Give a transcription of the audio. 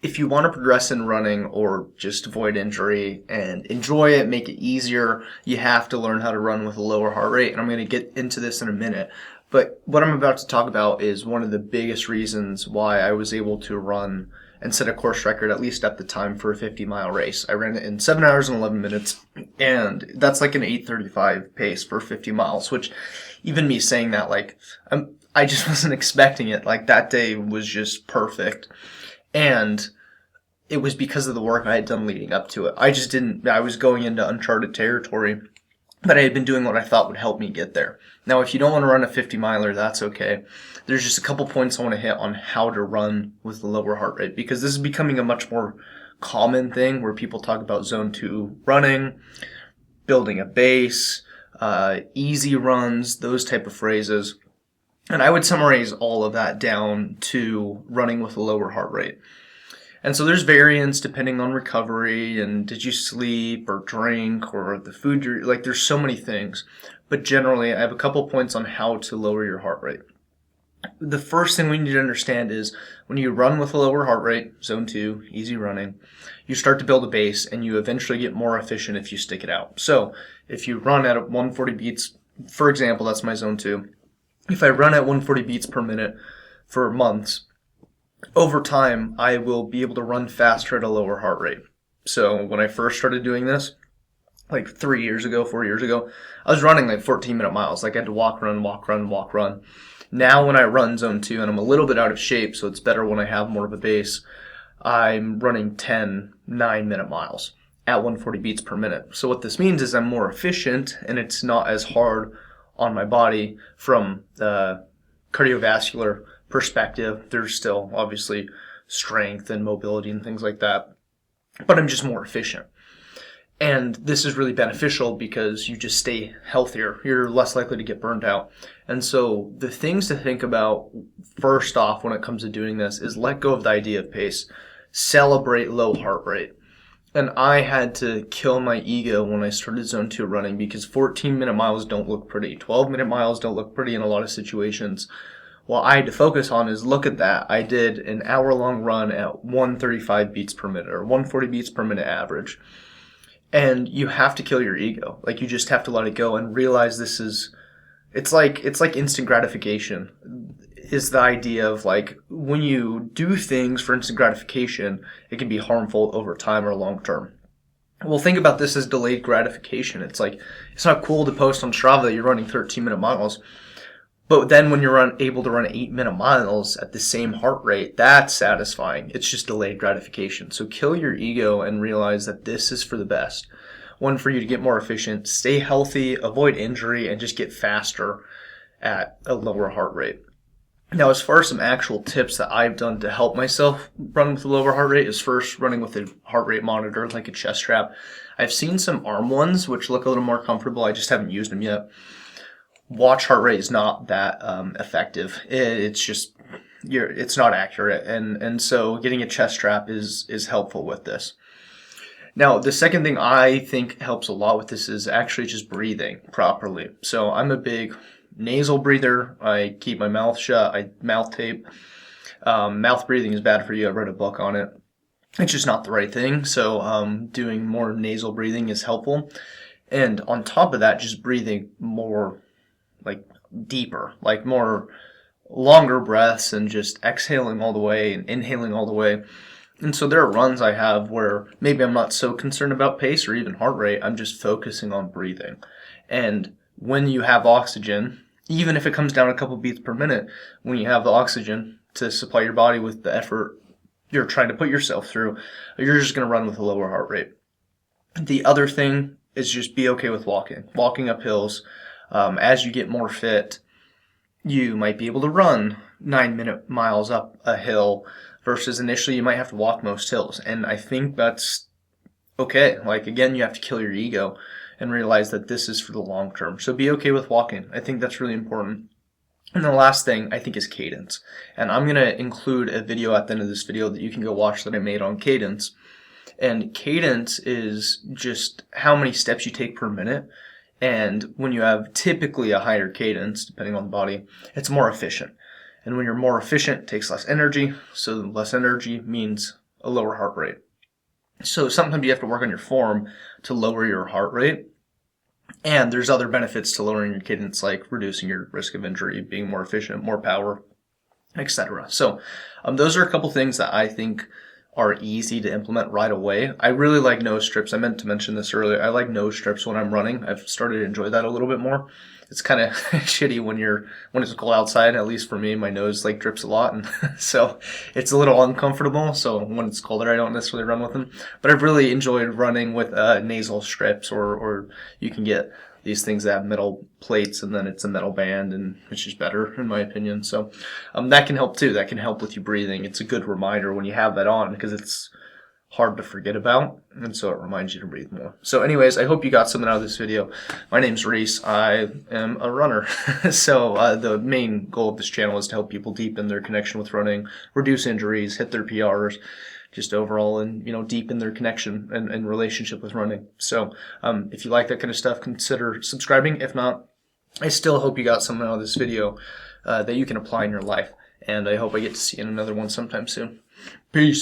if you want to progress in running or just avoid injury and enjoy it, make it easier, you have to learn how to run with a lower heart rate. And I'm going to get into this in a minute. But what I'm about to talk about is one of the biggest reasons why I was able to run and set a course record, at least at the time, for a 50-mile race. I ran it in 7 hours and 11 minutes, and that's like an 8:35 pace for 50 miles, which even me saying that, I just wasn't expecting it. Like, that day was just perfect. And it was because of the work I had done leading up to it. I was going into uncharted territory, but I had been doing what I thought would help me get there. Now, if you don't want to run a 50 miler, that's okay. There's just a couple points I want to hit on how to run with the lower heart rate, because this is becoming a much more common thing where people talk about zone 2 running, building a base, easy runs, those type of phrases. And I would summarize all of that down to running with a lower heart rate. And so there's variance depending on recovery and did you sleep or drink or the food there's so many things. But generally, I have a couple points on how to lower your heart rate. The first thing we need to understand is when you run with a lower heart rate, zone 2, easy running, you start to build a base and you eventually get more efficient if you stick it out. So if you run at 140 beats, for example, that's my zone 2. If I run at 140 beats per minute for months, over time, I will be able to run faster at a lower heart rate. So when I first started doing this, like 4 years ago, I was running like 14-minute miles. Like I had to walk, run, walk, run, walk, run. Now when I run zone 2, and I'm a little bit out of shape, so it's better when I have more of a base, I'm running 10 9-minute miles at 140 beats per minute. So what this means is I'm more efficient, and it's not as hard on my body from the cardiovascular perspective. There's still obviously strength and mobility and things like that, but I'm just more efficient. And this is really beneficial because you just stay healthier. You're less likely to get burned out. And so the things to think about first off when it comes to doing this is let go of the idea of pace. Celebrate low heart rate. And I had to kill my ego when I started zone 2 running because 14-minute miles don't look pretty. 12-minute miles don't look pretty in a lot of situations. What I had to focus on is look at that. I did an hour-long run at 135 beats per minute or 140 beats per minute average. And you have to kill your ego. Like, you just have to let it go and realize it's like instant gratification is the idea of, like, when you do things for instant gratification, it can be harmful over time or long term. Well, think about this as delayed gratification. It's like, it's not cool to post on Strava that you're running 13-minute miles. But then when you're able to run 8-minute miles at the same heart rate, that's satisfying. It's just delayed gratification. So kill your ego and realize that this is for the best. One, for you to get more efficient, stay healthy, avoid injury, and just get faster at a lower heart rate. Now, as far as some actual tips that I've done to help myself run with a lower heart rate is first running with a heart rate monitor, like a chest strap. I've seen some arm ones, which look a little more comfortable. I just haven't used them yet. Watch heart rate is not that effective. It's not accurate, and so getting a chest strap is helpful with this. Now, the second thing I think helps a lot with this is actually just breathing properly. So I'm a big nasal breather. I keep my mouth shut. I mouth tape. Mouth breathing is bad for you. I read a book on it. It's just not the right thing. So doing more nasal breathing is helpful, and on top of that, just breathing more, like, deeper, like more longer breaths and just exhaling all the way and inhaling all the way. And so there are runs I have where maybe I'm not so concerned about pace or even heart rate. I'm just focusing on breathing. And when you have oxygen, even if it comes down a couple beats per minute, when you have the oxygen to supply your body with the effort you're trying to put yourself through, you're just going to run with a lower heart rate. The other thing is just be okay with walking up hills. As you get more fit, you might be able to run 9-minute miles up a hill versus initially you might have to walk most hills. And I think that's okay. Like, again, you have to kill your ego and realize that this is for the long term. So be okay with walking. I think that's really important. And the last thing I think is cadence. And I'm going to include a video at the end of this video that you can go watch that I made on cadence. And cadence is just how many steps you take per minute. And when you have typically a higher cadence, depending on the body, it's more efficient. And when you're more efficient, it takes less energy. So less energy means a lower heart rate. So sometimes you have to work on your form to lower your heart rate. And there's other benefits to lowering your cadence, like reducing your risk of injury, being more efficient, more power, etc. So those are a couple things that I think are easy to implement right away. I really like nose strips. I meant to mention this earlier. I like nose strips when I'm running. I've started to enjoy that a little bit more. It's kind of shitty when it's cold outside. At least for me, my nose like drips a lot, and so it's a little uncomfortable. So when it's colder, I don't necessarily run with them. But I've really enjoyed running with nasal strips, or you can get these things that have metal plates, and then it's a metal band, and it's just better in my opinion. So that can help too. That can help with you breathing. It's a good reminder when you have that on, because it's hard to forget about, and so it reminds you to breathe more. So anyways, I hope you got something out of this video. My name's Reese. I am a runner. So the main goal of this channel is to help people deepen their connection with running, reduce injuries, hit their PRs, just overall, and deepen their connection and relationship with running. So if you like that kind of stuff, consider subscribing. If not, I still hope you got something out of this video that you can apply in your life, and I hope I get to see you in another one sometime soon. Peace.